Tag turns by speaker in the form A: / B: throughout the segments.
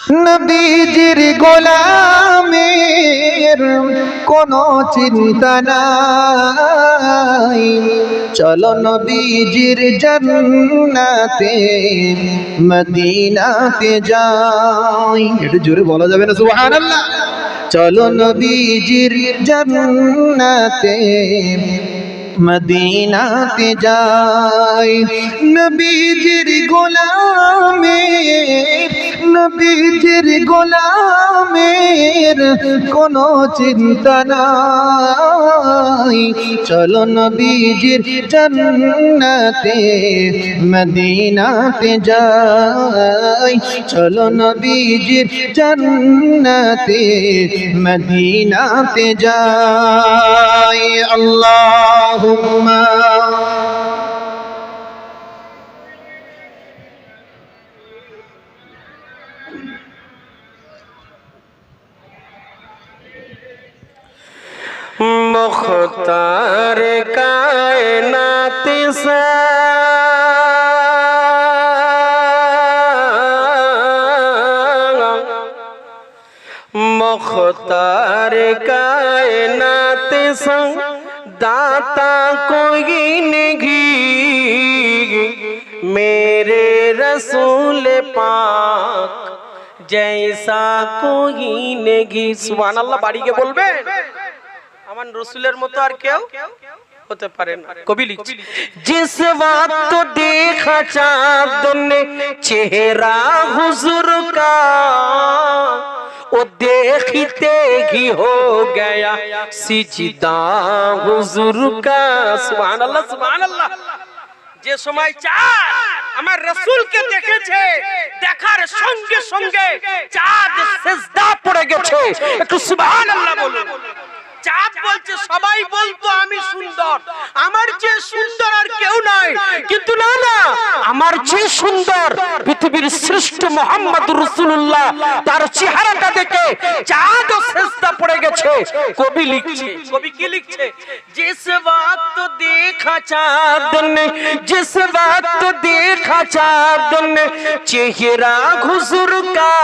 A: নবীজির গোলামের কোনো চিন্তা নাই, চলো নবীজির জান্নাতে মদিনাতে যাই। একটু জোরে বলা যাবে না সুবহানাল্লাহ? চলো নবীজির জান্নাতে মদিনাতে যাই। নবীজির গোলামের, নবীজির গোলামের কোনো চিন্তা নাই, চলো নবীজির জান্নাতে মদিনাতে যাই। চলো নবীজির জান্নাতে মদিনাতে যাই। আল্লাহুম্মা
B: मुख्तार कायनात से मुख्तार कायनात से दाता कोई नहीं मेरे रसूल पाक जैसा कोई नहीं। सुभान अल्लाह बाड़ी के बोलबे আমার রসুলের মতো আর কেউ হতে পারে না। কবি লিখছে, जिस वक्त देखा चाँद ने चेहरा हुजूर का वो देखते ही हो गया सिजदा हुजूर का। सुभान अल्लाह सुभान अल्लाह। যে সময় চাঁদ আমার রাসূলকে দেখেছে, দেখার সঙ্গে সঙ্গে চাঁদ সিজদা পড়ে গেছে। একটু সুবহানাল্লাহ বলুন। চাঁদ বলছে সবাই বলতো আমি সুন্দর, আমার চেয়ে সুন্দর আর কেউ নাই, কিন্তু না না, আমার চেয়ে সুন্দর পৃথিবীর শ্রেষ্ঠ মুহাম্মদুর রাসূলুল্লাহ, তার চেহারাটা দেখে চাঁদ ও সিজদা পড়ে গেছে। কবি লিখছে, কবি কি লিখছে, जिस वक्त देखा चाँद ने, जिस वक्त देखा चाँद ने चेहरा हुजूर का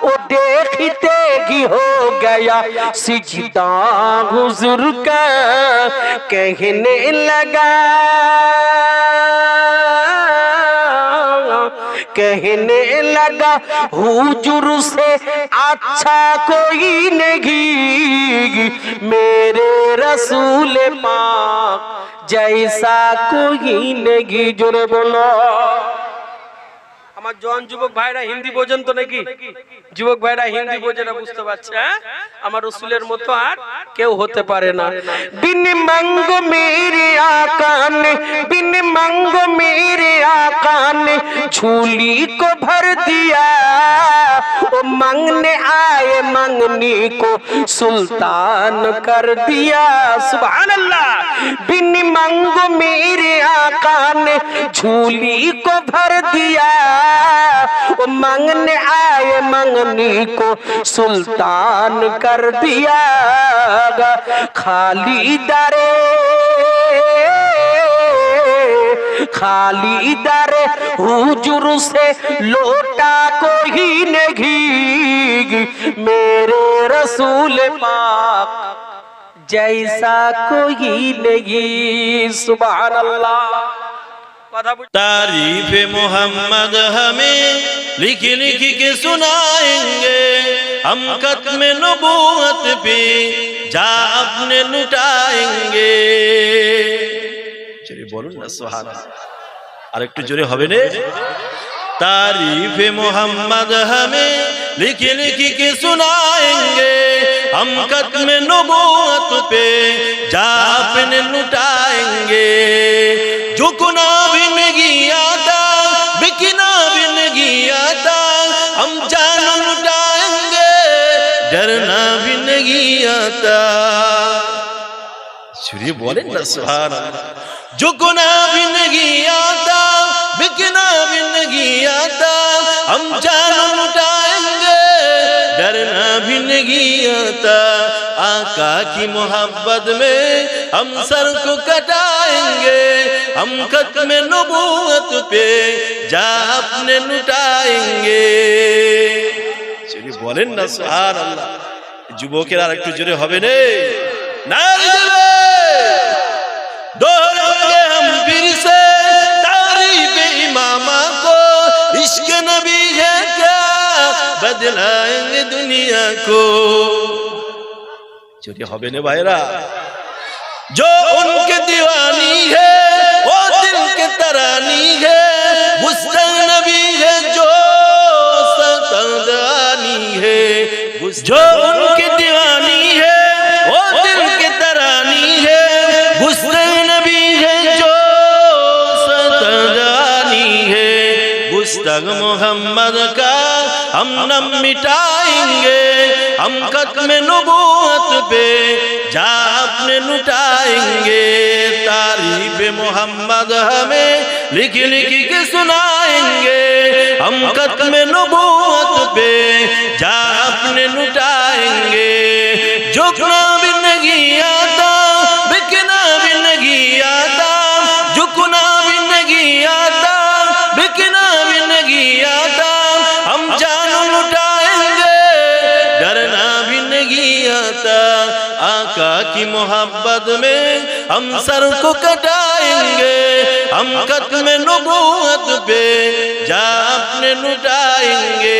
B: वो देखते ही हो गया सिजदा हुजूर का। कहने लगा, कहने लगा हुजूर से अच्छा कोई नहीं मेरे रसूल पाक जैसा कोई नहीं। जोरे बोलो। আমার জন যুবক ভাইরা হিন্দি বোঝেন তো নাকি? যুবক ভাইরা হিন্দি বোঝে না, বুঝতে পারছে? আমার রাসূলের মতো আর কেউ হতে পারে না। बिन मांगो मेरे आका ने, बिन मांगो मेरे आका ने झोली को भर दिया, वो मांगने आए मांगने को सुल्तान कर दिया। सुभान अल्लाह। बिन मांगो मेरे आका ने झोली को भर दिया, वो मांगने आए मांगने को सुल्तान कर दिया। खाली दरे, खाली दरे हुजूर से लोटा कोई नहीं मेरे रसूल पाक जैसा कोई नहीं। सुभान अल्लाह।
C: तारीफ मोहम्मद हमें लिख लिख के सुनाएंगे, हम खत्म नबूवत पे जा अपने लुटाएंगे। चलिए बोलूं ना सुभान अल्लाह। और एक जोरे হবে না? तारीफ मोहम्मद हमें लिख लिख के सुनाएंगे, हम खत्म नबूवत पे जा अपने लुटाएंगे। झुकना भी नहीं आता, बिकना भी नहीं आता, हम जान लुटाएंगे, डरना भी नहीं आता। सूर्य बोले ना सुभान अल्लाह। झुकना भी नहीं आता, बिकना भी नहीं आता, हम जान लुटाएंगे, डरना भी नहीं आता। आका की मोहब्बत में हम सर को कटाएंगे, हम खत्म
D: खत्म नबूवत पे जा अपने लुटाएंगे।
C: झुकना भी नहीं आता, बिकना भी नहीं आता, हम जान लुटाएंगे, डरना भी नहीं आता। आका की मोहब्बत में हम सर को कटाएंगे, हम खत्म नबूवत पे जा अपने लुटाएंगे।
D: जा अपने लुटाएंगे।
C: বলেন না সুবহানাল্লাহ। যুবকেরা আর একটু জোরে হবে রে, নারে दोहराएंगे हम फिर से तारीफ इमामा को, इश्क नबी है क्या बदलाएंगे दुनिया को। चोरी হবে না भाईरा, जो उनके दीवानी है वो दिल के तरानी है, मुस्तक नबी है जो सतदानी है, जो उनके दीवानी है वो दिल के तरानी है, मुस्तक नबी है जो सतदानी है, मुस्तक मोहम्मद का हम नाम मिटाएंगे, हम खत्म नबूवत पे जा अपने लुटाएंगे, तारीफ मोहम्मद हमें लिख लिख के सुनाएंगे, हम खत्म नबूवत पे जा अपने लुटाएंगे, झुकना भी नहीं आता बिकना भी नहीं आता, झुकना भी नहीं आता बिकना भी नहीं आता, हम जान लुटाएंगे डरना भी नहीं आता, आका की मोहब्बत में हम सर को कटाएंगे, हम खत्म नबूवत पे जा अपने लुटाएंगे।